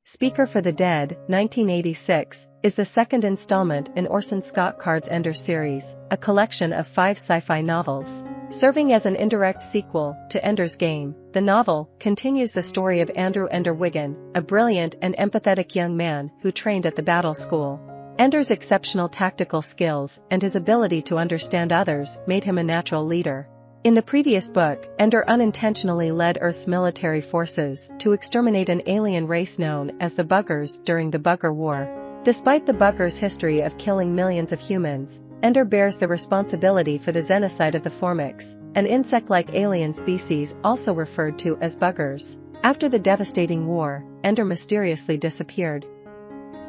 Speaker for the Dead, 1986, is the second installment in Orson Scott Card's Ender series, a collection of 5 sci-fi novels. Serving as an indirect sequel to Ender's Game, the novel continues the story of Ender Wiggin, a brilliant and empathetic young man who trained at the battle school. Ender's exceptional tactical skills and his ability to understand others made him a natural leader. In the previous book, Ender unintentionally led Earth's military forces to exterminate an alien race known as the Buggers during the Bugger War. Despite the Buggers' history of killing millions of humans, Ender bears the responsibility for the genocide of the Formics, an insect-like alien species also referred to as Buggers. After the devastating war, Ender mysteriously disappeared.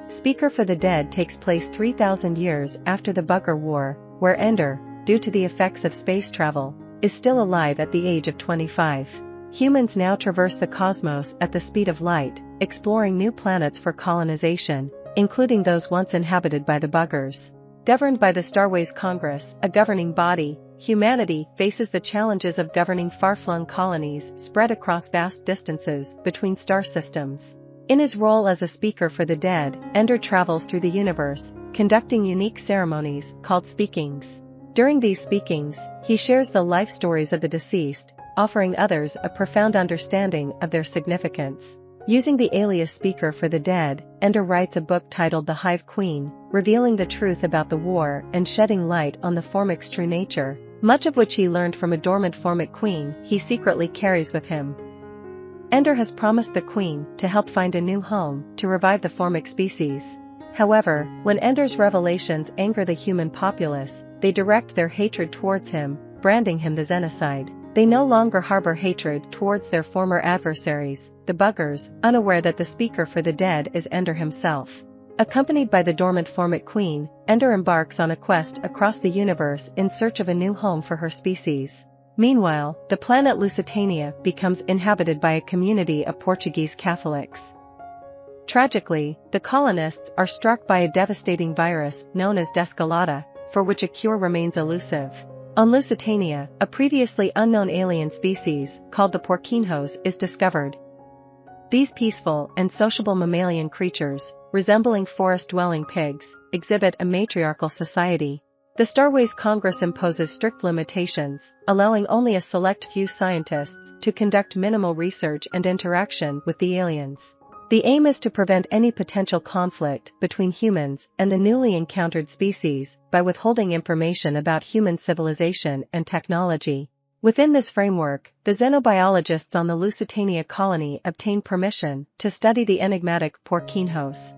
Speaker for the Dead takes place 3,000 years after the Bugger War, where Ender, due to the effects of space travel, is still alive at the age of 25. Humans now traverse the cosmos at the speed of light, exploring new planets for colonization, including those once inhabited by the Buggers. Governed by the Starways Congress, a governing body, humanity faces the challenges of governing far-flung colonies spread across vast distances between star systems. In his role as a speaker for the dead, Ender travels through the universe, conducting unique ceremonies called speakings. During these speakings, he shares the life stories of the deceased, offering others a profound understanding of their significance. Using the alias Speaker for the Dead, Ender writes a book titled The Hive Queen, revealing the truth about the war and shedding light on the Formic's true nature, much of which he learned from a dormant Formic queen he secretly carries with him. Ender has promised the queen to help find a new home to revive the Formic species. However, when Ender's revelations anger the human populace, they direct their hatred towards him, branding him the genocide. They no longer harbor hatred towards their former adversaries, the Buggers, unaware that the Speaker for the Dead is Ender himself. Accompanied by the dormant Formic Queen, Ender embarks on a quest across the universe in search of a new home for her species. Meanwhile, the planet Lusitania becomes inhabited by a community of Portuguese Catholics. Tragically, the colonists are struck by a devastating virus known as Descolata, for which a cure remains elusive. On Lusitania, a previously unknown alien species, called the Porquinhos, is discovered. These peaceful and sociable mammalian creatures, resembling forest-dwelling pigs, exhibit a matriarchal society. The Starways Congress imposes strict limitations, allowing only a select few scientists to conduct minimal research and interaction with the aliens. The aim is to prevent any potential conflict between humans and the newly encountered species by withholding information about human civilization and technology. Within this framework, the xenobiologists on the Lusitania colony obtain permission to study the enigmatic Porquinhos.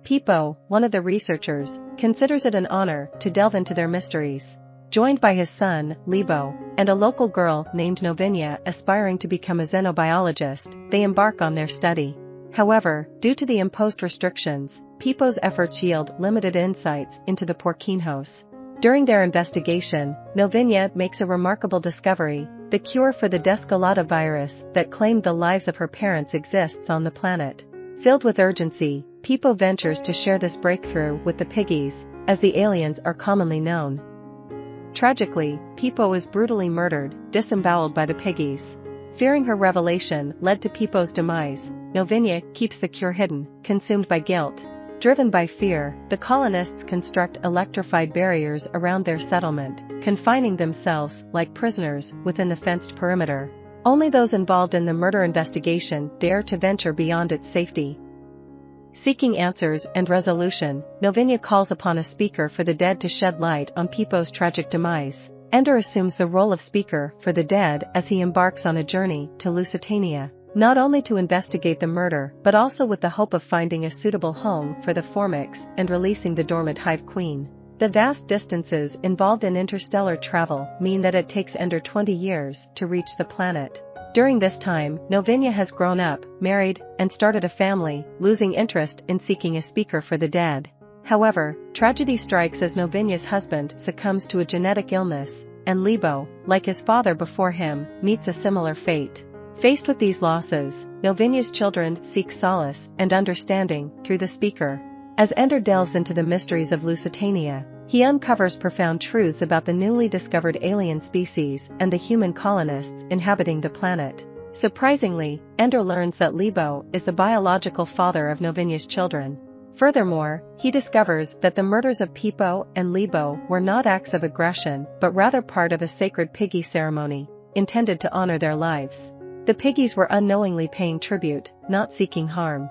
Pipo, one of the researchers, considers it an honor to delve into their mysteries. Joined by his son, Lebo, and a local girl named Novinia aspiring to become a xenobiologist, they embark on their study. However, due to the imposed restrictions, Pipo's efforts yield limited insights into the Porquinhos. During their investigation, Novinia makes a remarkable discovery: the cure for the Descolata virus that claimed the lives of her parents exists on the planet. Filled with urgency, Pipo ventures to share this breakthrough with the Piggies, as the aliens are commonly known. Tragically, Pipo is brutally murdered, disemboweled by the Piggies. Fearing her revelation led to Pipo's demise, Novinia keeps the cure hidden, consumed by guilt. Driven by fear, the colonists construct electrified barriers around their settlement, confining themselves like prisoners within the fenced perimeter. Only those involved in the murder investigation dare to venture beyond its safety. Seeking answers and resolution, Novinia calls upon a Speaker for the Dead to shed light on Pipo's tragic demise. Ender assumes the role of Speaker for the Dead as he embarks on a journey to Lusitania, not only to investigate the murder but also with the hope of finding a suitable home for the Formics and releasing the dormant Hive Queen. The vast distances involved in interstellar travel mean that it takes Ender 20 years to reach the planet. During this time, Novinia has grown up, married, and started a family, losing interest in seeking a Speaker for the Dead. However, tragedy strikes as Novinia's husband succumbs to a genetic illness, and Lebo, like his father before him, meets a similar fate. Faced with these losses, Novinia's children seek solace and understanding through the Speaker. As Ender delves into the mysteries of Lusitania, he uncovers profound truths about the newly discovered alien species and the human colonists inhabiting the planet. Surprisingly, Ender learns that Lebo is the biological father of Novinia's children. Furthermore, he discovers that the murders of Pipo and Lebo were not acts of aggression but rather part of a sacred piggy ceremony, intended to honor their lives. The piggies were unknowingly paying tribute, not seeking harm.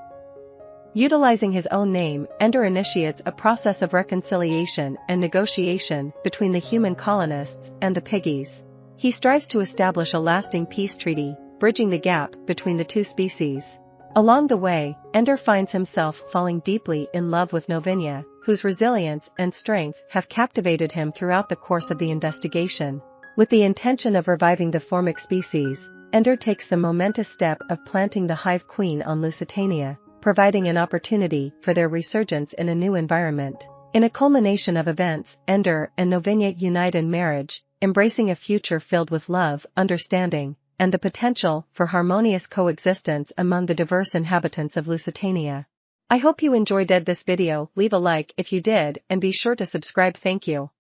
Utilizing his own name, Ender initiates a process of reconciliation and negotiation between the human colonists and the piggies. He strives to establish a lasting peace treaty, bridging the gap between the two species. Along the way, Ender finds himself falling deeply in love with Novinia, whose resilience and strength have captivated him throughout the course of the investigation. With the intention of reviving the formic species, Ender takes the momentous step of planting the Hive Queen on Lusitania, providing an opportunity for their resurgence in a new environment. In a culmination of events, Ender and Novinia unite in marriage, embracing a future filled with love, understanding, and the potential for harmonious coexistence among the diverse inhabitants of Lusitania. I hope you enjoyed this video. Leave a like if you did and be sure to subscribe. Thank you.